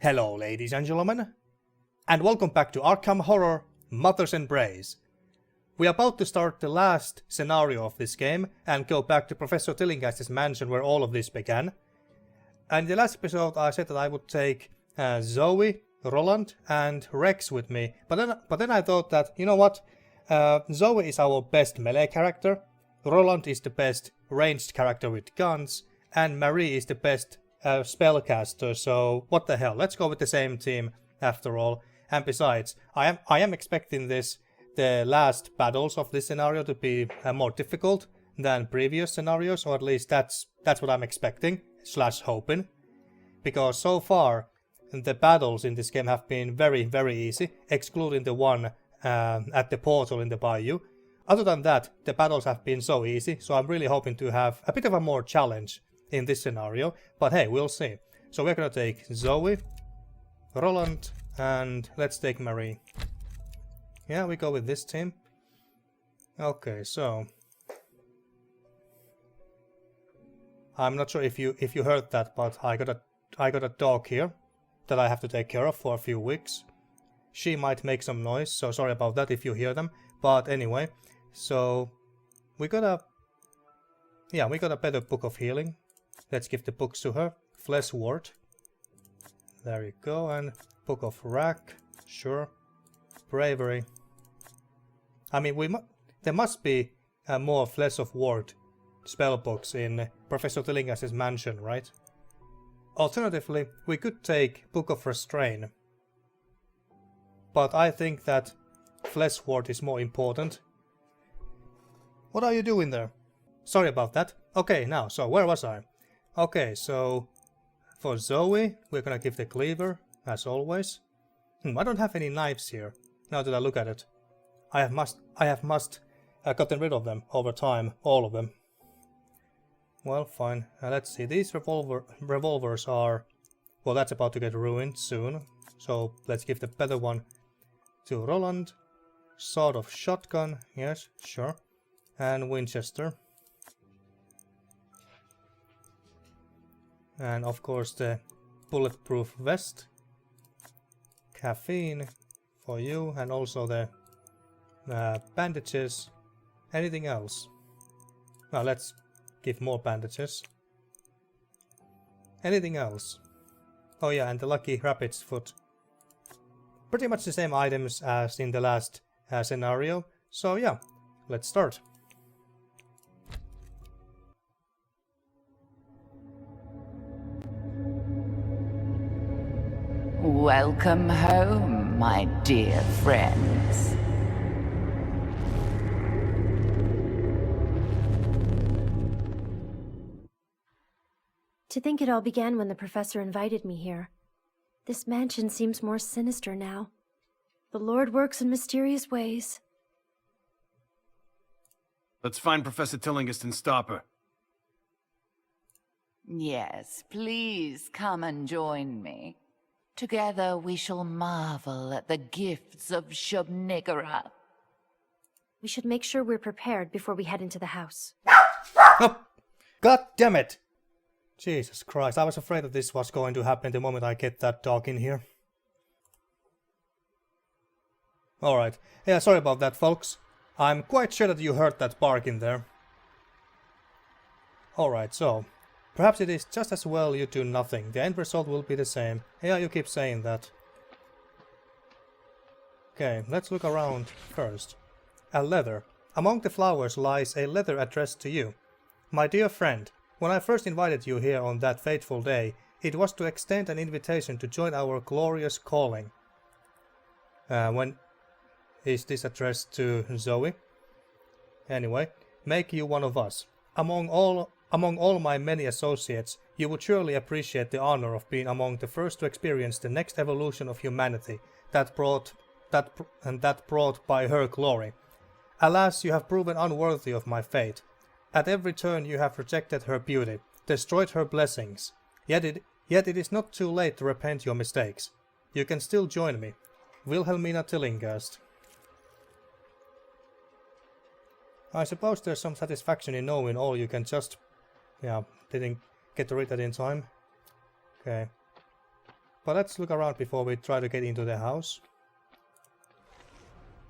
Hello ladies and gentlemen, and welcome back to Arkham Horror Mother's Embrace. We are about to start the last scenario of this game and go back to Professor Tillinghast's mansion where all of this began. And in the last episode I said that I would take Zoe, Roland and Rex with me, but then I thought that, you know what, Zoe is our best melee character, Roland is the best ranged character with guns, and Marie is the best spellcaster, so what the hell, let's go with the same team after all. And besides, I am expecting the last battles of this scenario to be more difficult than previous scenarios, or at least that's what I'm expecting / hoping, because so far the battles in this game have been very easy, excluding the one at the portal in the bayou. Other than that, the battles have been so easy, so I'm really hoping to have a bit of a more challenge in this scenario, but hey, we'll see. So we're gonna take Zoe, Roland, and let's take Marie. Yeah, we go with this team. Okay, so I'm not sure if you heard that, but I got a dog here that I have to take care of for a few weeks. She might make some noise, so sorry about that if you hear them. But anyway, so we got a better book of healing. Let's give the books to her. Flesh Ward. There you go. And Book of Rack. Sure. Bravery. I mean, there must be more Flesh of Ward spellbooks in Professor Tillinghast's mansion, right? Alternatively, we could take Book of Restrain. But I think that Flesh Ward is more important. What are you doing there? Sorry about that. Okay, now, so where was I? Okay, so for Zoe, we're gonna give the cleaver, as always. I don't have any knives here, now that I look at it. I have gotten rid of them over time, all of them. Well, fine. Let's see, these revolvers are... Well, that's about to get ruined soon, so let's give the better one to Roland. Sort of shotgun, yes, sure. And Winchester. And of course the bulletproof vest. Caffeine for you, and also the bandages. Anything else? Well, let's give more bandages. Anything else? Oh yeah, and the lucky rabbit's foot. Pretty much the same items as in the last scenario. So yeah, let's start. Welcome home, my dear friends. To think it all began when the professor invited me here. This mansion seems more sinister now. The Lord works in mysterious ways. Let's find Professor Tillinghast and stop her. Yes, please come and join me. Together we shall marvel at the gifts of Shub-Niggurath. We should make sure we're prepared before we head into the house. Oh, God damn it! Jesus Christ, I was afraid that this was going to happen the moment I get that dog in here. Alright, yeah, sorry about that, folks. I'm quite sure that you heard that bark in there. Alright, so perhaps it is just as well you do nothing. The end result will be the same. Yeah, you keep saying that. Okay, let's look around first. A letter. Among the flowers lies a letter addressed to you. My dear friend, when I first invited you here on that fateful day, it was to extend an invitation to join our glorious calling. When is this addressed to Zoe? Anyway, make you one of us. Among all my many associates, you would surely appreciate the honor of being among the first to experience the next evolution of humanity that brought by her glory. Alas, you have proven unworthy of my fate. At every turn you have rejected her beauty, destroyed her blessings. Yet it is not too late to repent your mistakes. You can still join me. Wilhelmina Tillinghast. I suppose there's some satisfaction in knowing all you can just... Yeah, didn't get to read that in time. Okay. But let's look around before we try to get into the house.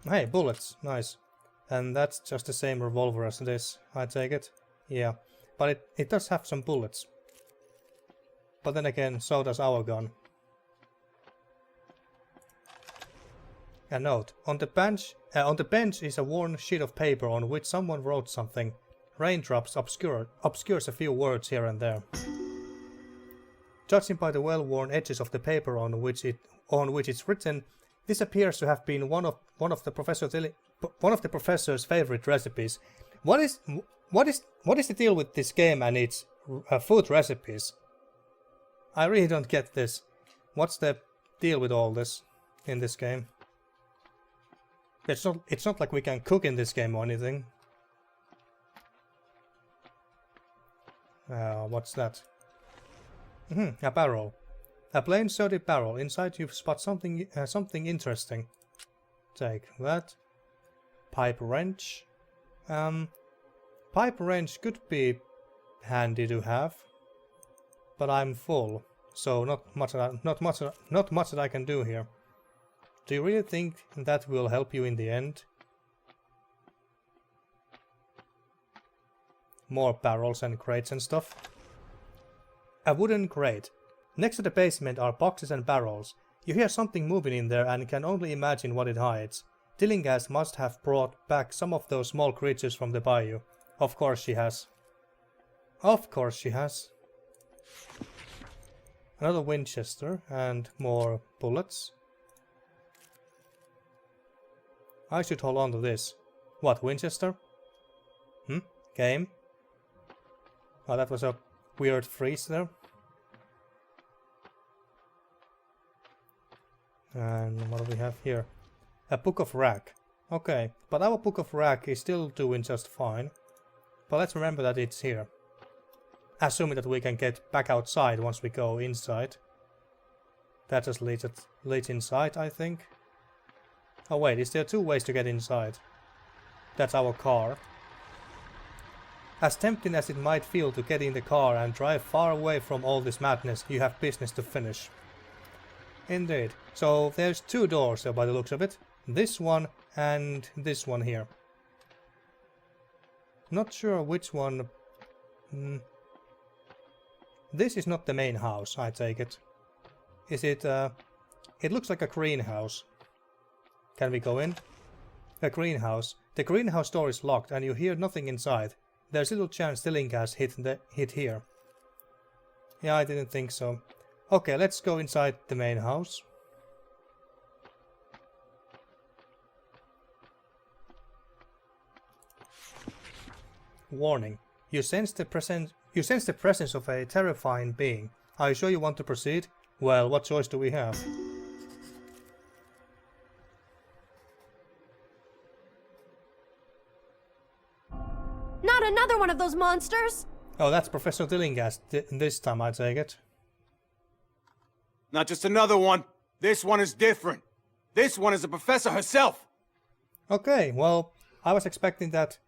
Hey, bullets. Nice. And that's just the same revolver as this, I take it. Yeah. But it does have some bullets. But then again, so does our gun. A note. On the bench is a worn sheet of paper on which someone wrote something. Raindrops obscures a few words here and there. Judging by the well-worn edges of the paper on which it's written, this appears to have been one of the professor's favorite recipes. What is the deal with this game and its food recipes? I really don't get this. What's the deal with all this in this game? It's not like we can cook in this game or anything. What's that? A barrel. A plain sturdy barrel. Inside you spot something interesting. Take that. Pipe wrench. Pipe wrench could be handy to have, but I'm full, so not much that I can do here. Do you really think that will help you in the end? More barrels and crates and stuff. A wooden crate. Next to the basement are boxes and barrels. You hear something moving in there and can only imagine what it hides. Tillinghast must have brought back some of those small creatures from the bayou. Of course she has. Of course she has. Another Winchester and more bullets. I should hold on to this. What, Winchester? Game? Oh, that was a weird freeze there. And what do we have here? A book of rack. Okay, but our book of rack is still doing just fine. But let's remember that it's here. Assuming that we can get back outside once we go inside. That just leads inside, I think. Oh wait, is there two ways to get inside? That's our car. As tempting as it might feel to get in the car and drive far away from all this madness, you have business to finish. Indeed. So there's two doors there by the looks of it. This one and this one here. Not sure which one... This is not the main house, I take it. Is it... It looks like a greenhouse. Can we go in? A greenhouse. The greenhouse door is locked and you hear nothing inside. There's little chance Tillinghast hit here. Yeah, I didn't think so. Okay, let's go inside the main house. Warning. You sense the presence of a terrifying being. Are you sure you want to proceed? Well, what choice do we have? Not another one of those monsters! Oh, that's Professor Tillinghast this time, I take it. Not just another one. This one is different. This one is the professor herself. Okay, well, I was expecting that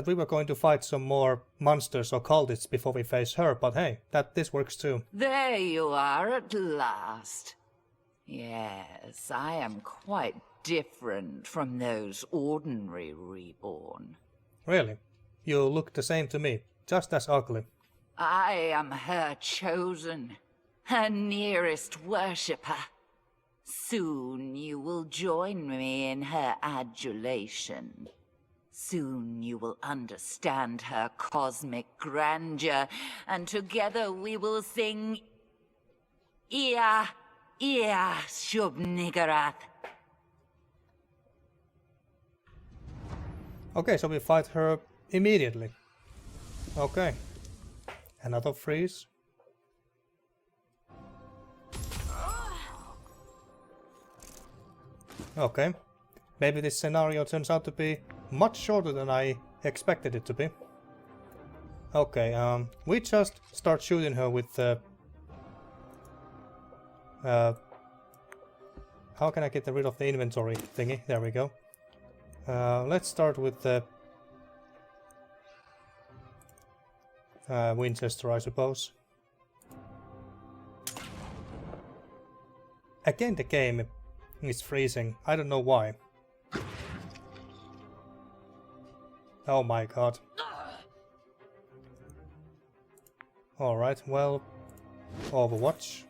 we were going to fight some more monsters or cultists before we face her, but hey, this works too. There you are at last. Yes, I am quite different from those ordinary reborn. Really? You look the same to me, just as ugly. I am her chosen, her nearest worshipper. Soon you will join me in her adulation. Soon you will understand her cosmic grandeur, and together we will sing Ia, Ia, Shub-Niggurath. Okay, so we fight her immediately. Okay. Another freeze. Okay. Maybe this scenario turns out to be much shorter than I expected it to be. Okay, we just start shooting her with the... how can I get rid of the inventory thingy? There we go. Let's start with the... Winchester, I suppose. Again, the game is freezing. I don't know why. Oh my god. Alright, well, Overwatch.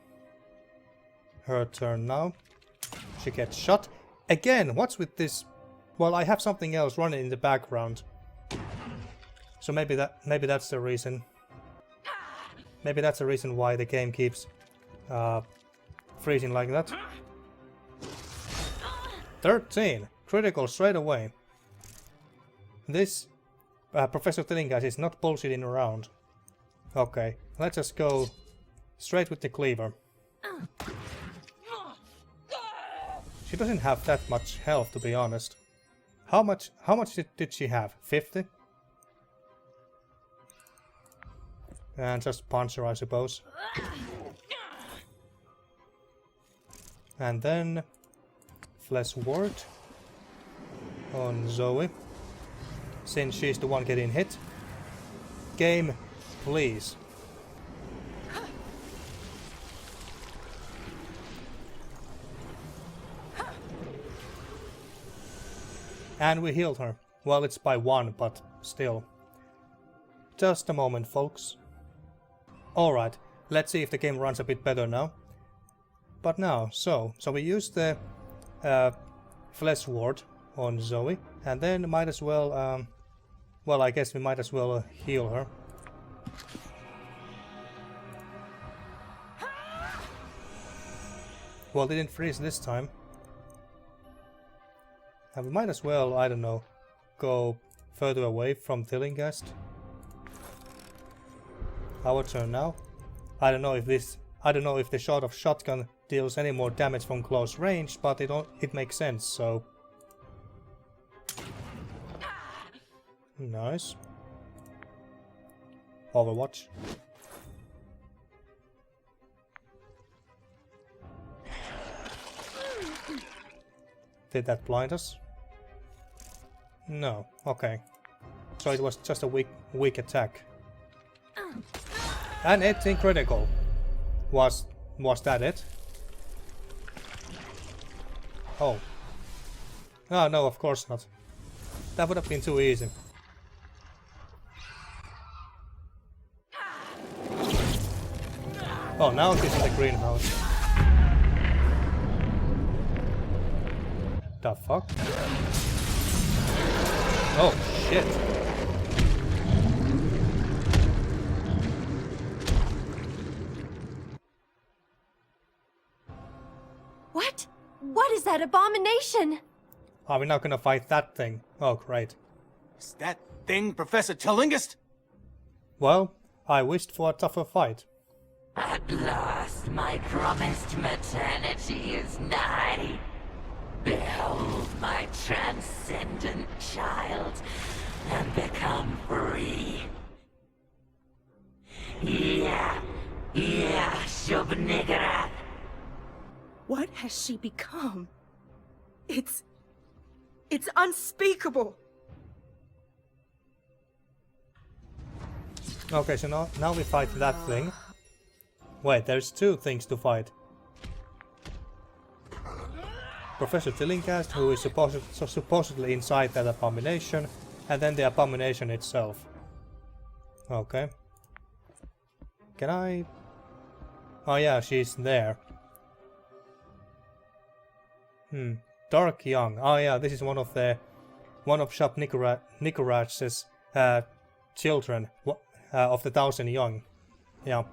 Her turn now. She gets shot. Again, what's with this? Well, I have something else running in the background. So maybe that's the reason. Maybe that's the reason why the game keeps freezing like that. 13! Critical straight away. This Professor Tillinghast is not bullshitting around. Okay, let's just go straight with the cleaver. She doesn't have that much health, to be honest. How much did she have? 50? And just punch her, I suppose. And then Flesh Ward on Zoe. Since she's the one getting hit. Game, please. And we healed her. Well, it's by 1, but still. Just a moment, folks. Alright, let's see if the game runs a bit better now. But now, so we use the Flesh Ward on Zoe, and then might as well, well, I guess we might as well heal her. Well, they didn't freeze this time. And we might as well, I don't know, go further away from Tillinghast. Our turn now. I don't know if the shot of shotgun deals any more damage from close range, but it makes sense, so. Nice. Overwatch. Did that blind us? No. Okay. So it was just a weak attack. And 18 critical. Was that it? Oh. Oh no, of course not. That would have been too easy. Oh, now she's in the greenhouse. The fuck? Oh shit. What? What is that abomination? Are we not gonna fight that thing? Oh, great. Is that thing Professor Tillinghast? Well, I wished for a tougher fight. At last, my promised maternity is nigh. Behold my transcendent child, and become free. Yeah, Shub-Niggurath. What has she become? It's unspeakable. Okay, so now we fight that thing. Wait, there's 2 things to fight. Professor Tillinghast, who is supposedly inside that abomination, and then the abomination itself. Okay. Can I... Oh yeah, she's there. Dark Young. Oh yeah, this is one of Shub-Niggurath's children of the 1,000 Young. Yeah.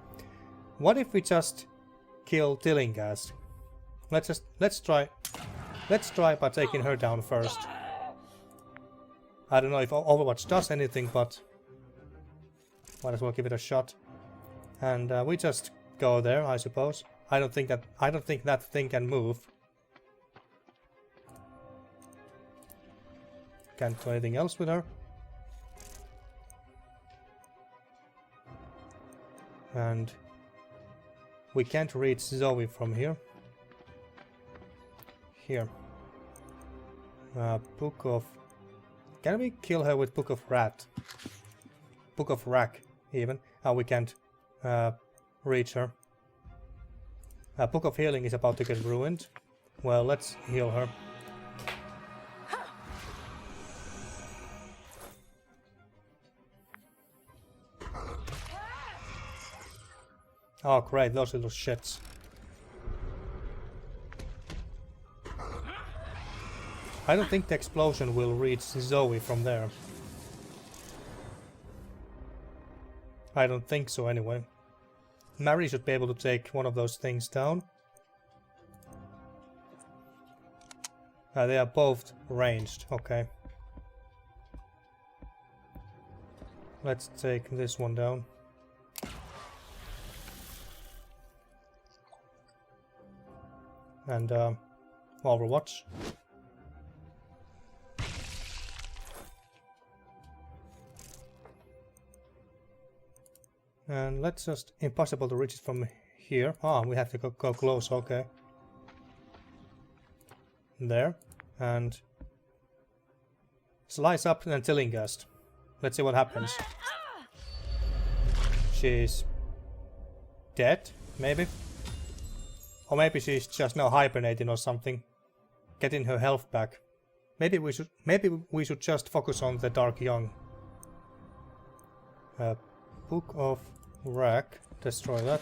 What if we just kill Tillinghast? Let's try by taking her down first. I don't know if Overwatch does anything, but might as well give it a shot. And we just go there, I suppose. I don't think that thing can move. Can't do anything else with her. And we can't reach Zoe from here. Here. Book of... Can we kill her with Book of Rat? Book of Rack, even. We can't reach her. A Book of Healing is about to get ruined. Well, let's heal her. Oh great, those little shits. I don't think the explosion will reach Zoe from there. I don't think so anyway. Mary should be able to take one of those things down. They are both ranged, okay. Let's take this one down. And Overwatch. And let's just... Impossible to reach it from here. Ah, we have to go close, okay. There. And... Slice up and Tillinghast. Let's see what happens. She's... dead, maybe? Or maybe she's just now hibernating or something. Getting her health back. Maybe we should just focus on the Dark Young. Book of Rack. Destroy that.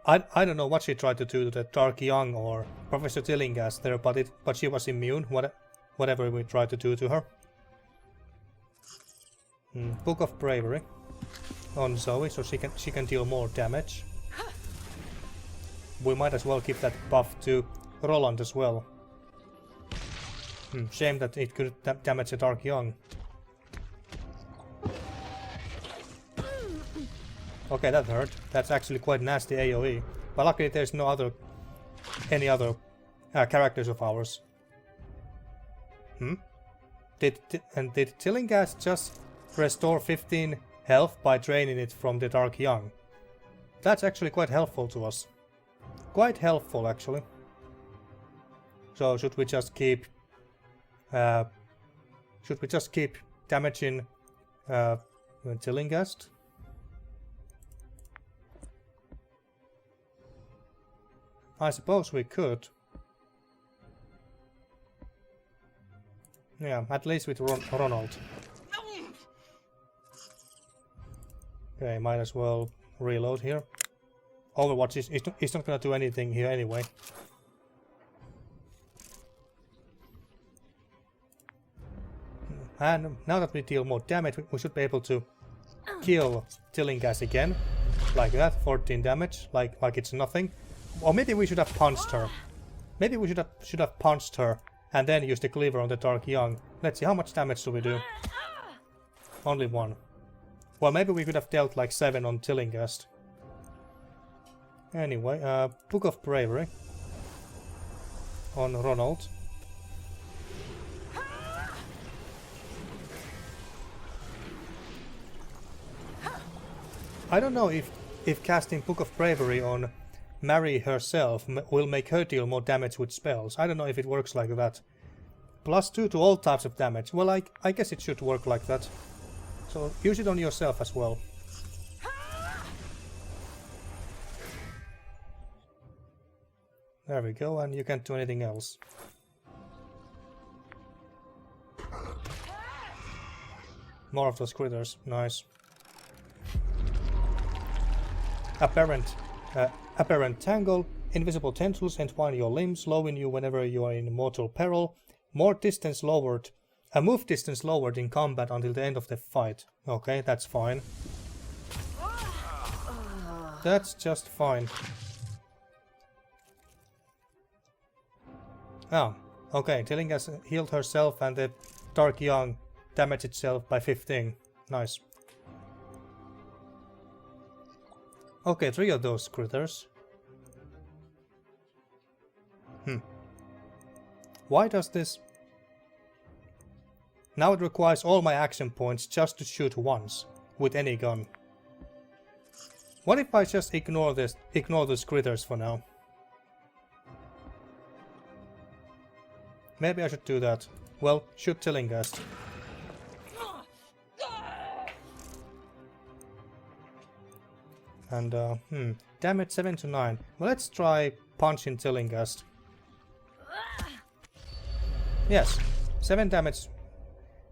I don't know what she tried to do to the Dark Young or Professor Tillinghast there, but she was immune, whatever we tried to do to her. Book of Bravery on Zoe, so she can deal more damage. We might as well give that buff to Roland as well. Shame that it could damage the Dark Young. Okay, that hurt. That's actually quite nasty AoE. But luckily there's no any other characters of ours. Did Tillinghast just restore 15 health by draining it from the Dark Young? That's actually quite helpful to us. Quite helpful, actually. So should we just keep damaging Tillinghast? I suppose we could. Yeah, at least with Ronald. Okay, might as well reload here. Overwatch is not gonna do anything here anyway. And now that we deal more damage, we should be able to kill Tillinghast again. Like that, 14 damage, like it's nothing. Or maybe we should have punched her. Maybe we should have punched her and then use the cleaver on the Dark Young. Let's see, how much damage do we do? Only 1. Well, maybe we could have dealt like 7 on Tillinghast. Anyway, Book of Bravery on Ronald. I don't know if casting Book of Bravery on Mary herself will make her deal more damage with spells. I don't know if it works like that. +2 to all types of damage. Well, I guess it should work like that. So use it on yourself as well. There we go, and you can't do anything else. More of those critters, nice. Apparent Tangle. Invisible tendrils entwine your limbs, slowing you whenever you are in mortal peril. More distance lowered. A move distance lowered in combat until the end of the fight. Okay, that's fine. That's just fine. Oh, okay, Tillinghast healed herself and the Dark Young damaged itself by 15. Nice. Okay, 3 of those critters. Why does this... Now it requires all my action points just to shoot once, with any gun. What if I just ignore those critters for now? Maybe I should do that. Well, shoot Tillinghast. And, damage 7 to 9. Well, let's try punching Tillinghast. Yes, 7 damage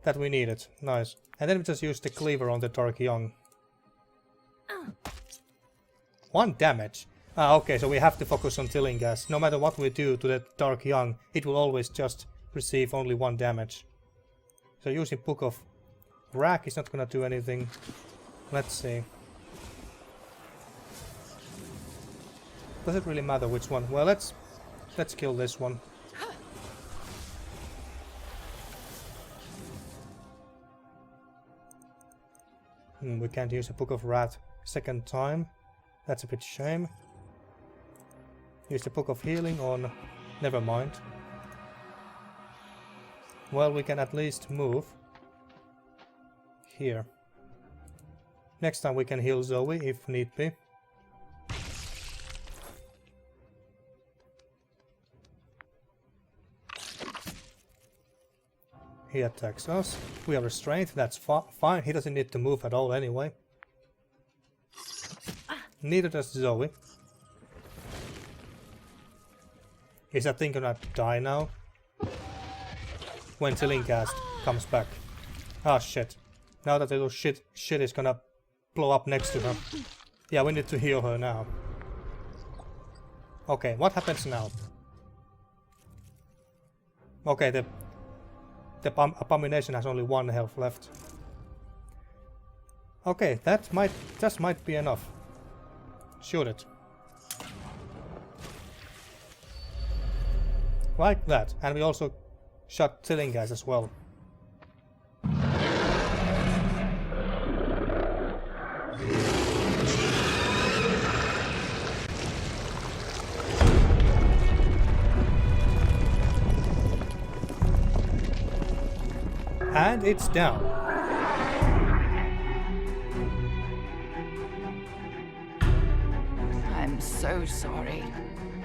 that we needed. Nice. And then we just use the cleaver on the Dark Young. 1 damage. Ah, okay, so we have to focus on Tillinghast. No matter what we do to the Dark Young, it will always just receive only 1 damage. So using Book of Rack is not gonna do anything. Let's see. Does it really matter which one? Well, let's kill this one. We can't use a Book of Wrath second time. That's a bit shame. Use the Book of Healing on... Never mind. Well, we can at least move. Here. Next time we can heal Zoe if need be. He attacks us. We are restrained. That's fine. He doesn't need to move at all anyway. Neither does Zoe. Is that thing gonna die now? When Tillinghast comes back. Ah, shit. Now that little shit is gonna blow up next to her. Yeah, we need to heal her now. Okay, what happens now? Okay, the abomination has only 1 health left. Okay, that might be enough. Shoot it. Like that. And we also shot Tillinghast as well. And it's down. I'm so sorry.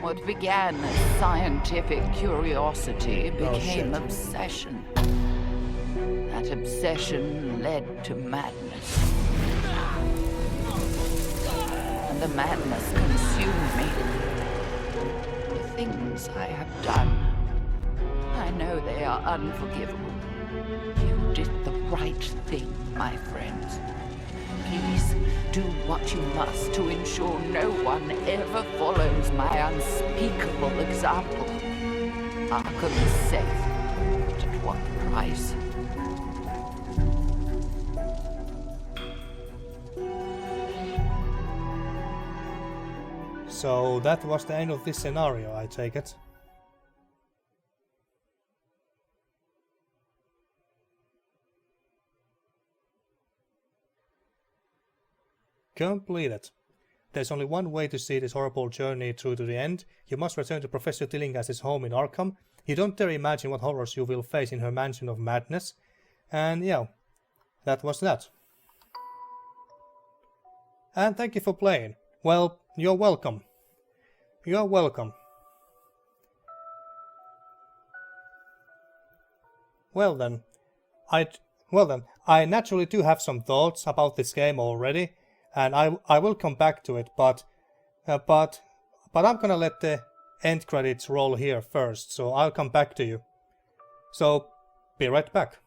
What began as scientific curiosity became obsession. That obsession led to madness. And the madness consumed me. The things I have done, I know they are unforgivable. You did the right thing, my friends. Please, do what you must to ensure no one ever follows my unspeakable example. Arkham is safe, but at what price? So that was the end of this scenario, I take it. Completed. There's only one way to see this horrible journey through to the end. You must return to Professor Tillinghast's home in Arkham. You don't dare imagine what horrors you will face in her mansion of madness. And yeah, that was that. And thank you for playing. Well, you're welcome. You're welcome. Well then, I naturally do have some thoughts about this game already. And I will come back to it, but I'm gonna let the end credits roll here first, so I'll come back to you. So, be right back.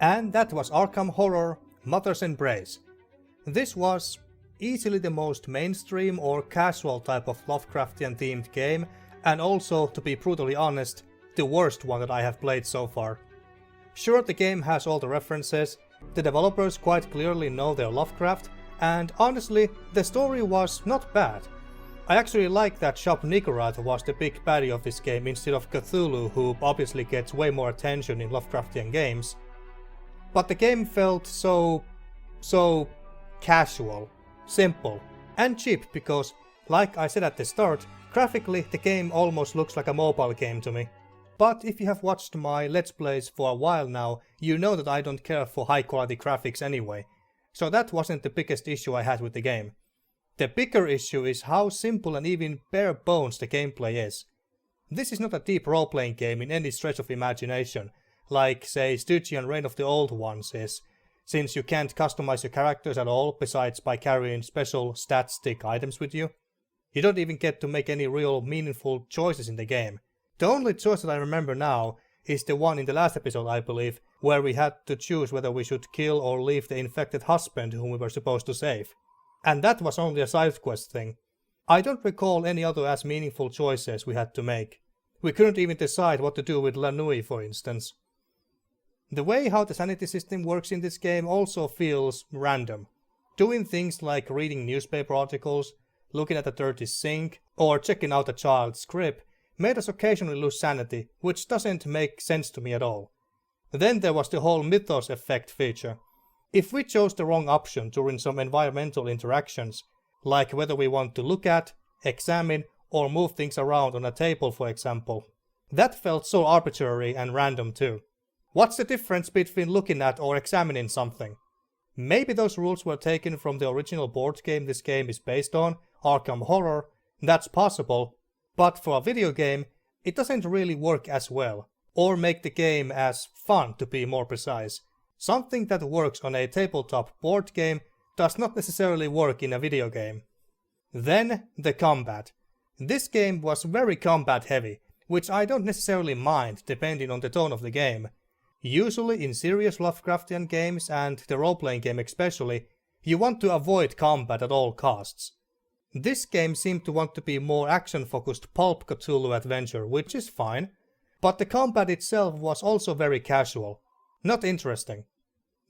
And that was Arkham Horror Mother's Embrace. This was easily the most mainstream or casual type of Lovecraftian themed game, and also, to be brutally honest, the worst one that I have played so far. Sure, the game has all the references, the developers quite clearly know their Lovecraft, and honestly, the story was not bad. I actually like that Shub-Niggurath was the big baddie of this game instead of Cthulhu, who obviously gets way more attention in Lovecraftian games. But the game felt so casual, simple, and cheap because, like I said at the start, graphically the game almost looks like a mobile game to me. But if you have watched my Let's Plays for a while now, you know that I don't care for high quality graphics anyway, so that wasn't the biggest issue I had with the game. The bigger issue is how simple and even bare bones the gameplay is. This is not a deep role-playing game in any stretch of imagination, like say Stygian Reign of the Old Ones is, since you can't customize your characters at all besides by carrying special stat-stick items with you. You don't even get to make any real meaningful choices in the game. The only choice that I remember now is the one in the last episode, I believe, where we had to choose whether we should kill or leave the infected husband whom we were supposed to save. And that was only a side quest thing. I don't recall any other as meaningful choices we had to make. We couldn't even decide what to do with La Nuit, for instance. The way how the sanity system works in this game also feels random. Doing things like reading newspaper articles, looking at a dirty sink, or checking out a child's crib made us occasionally lose sanity, which doesn't make sense to me at all. Then there was the whole mythos effect feature. If we chose the wrong option during some environmental interactions, like whether we want to look at, examine, or move things around on a table for example, that felt so arbitrary and random too. What's the difference between looking at or examining something? Maybe those rules were taken from the original board game this game is based on, Arkham Horror, that's possible, but for a video game, it doesn't really work as well, or make the game as fun to be more precise. Something that works on a tabletop board game does not necessarily work in a video game. Then, the combat. This game was very combat heavy, which I don't necessarily mind depending on the tone of the game. Usually in serious Lovecraftian games, and the role-playing game especially, you want to avoid combat at all costs. This game seemed to want to be more action-focused pulp Cthulhu adventure, which is fine, but the combat itself was also very casual. Not interesting.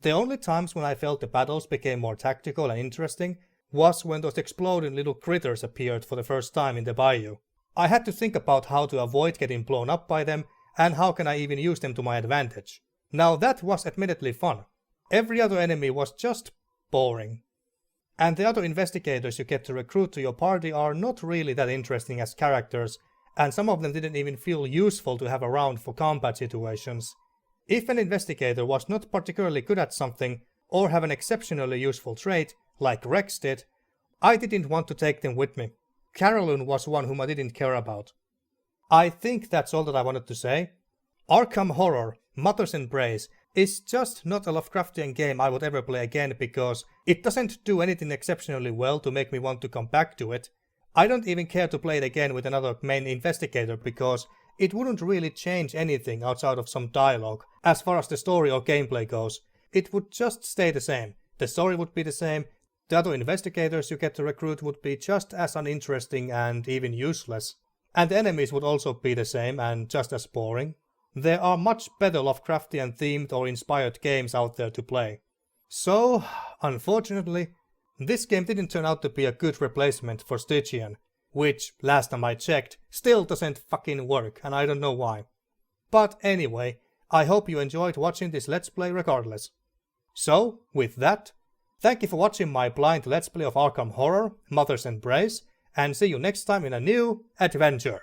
The only times when I felt the battles became more tactical and interesting was when those exploding little critters appeared for the first time in the bayou. I had to think about how to avoid getting blown up by them, and how can I even use them to my advantage. Now that was admittedly fun. Every other enemy was just boring. And the other investigators you get to recruit to your party are not really that interesting as characters, and some of them didn't even feel useful to have around for combat situations. If an investigator was not particularly good at something, or have an exceptionally useful trait, like Rex did, I didn't want to take them with me. Carolyn was one whom I didn't care about. I think that's all that I wanted to say. Arkham Horror Mother's Embrace is just not a Lovecraftian game I would ever play again because it doesn't do anything exceptionally well to make me want to come back to it. I don't even care to play it again with another main investigator because it wouldn't really change anything outside of some dialogue as far as the story or gameplay goes. It would just stay the same. The story would be the same, the other investigators you get to recruit would be just as uninteresting and even useless. And the enemies would also be the same and just as boring. There are much better Lovecraftian themed or inspired games out there to play. So, unfortunately, this game didn't turn out to be a good replacement for Stygian, which, last time I checked, still doesn't fucking work, and I don't know why. But anyway, I hope you enjoyed watching this Let's Play regardless. So, with that, thank you for watching my blind Let's Play of Arkham Horror, Mother's Embrace, and see you next time in a new adventure.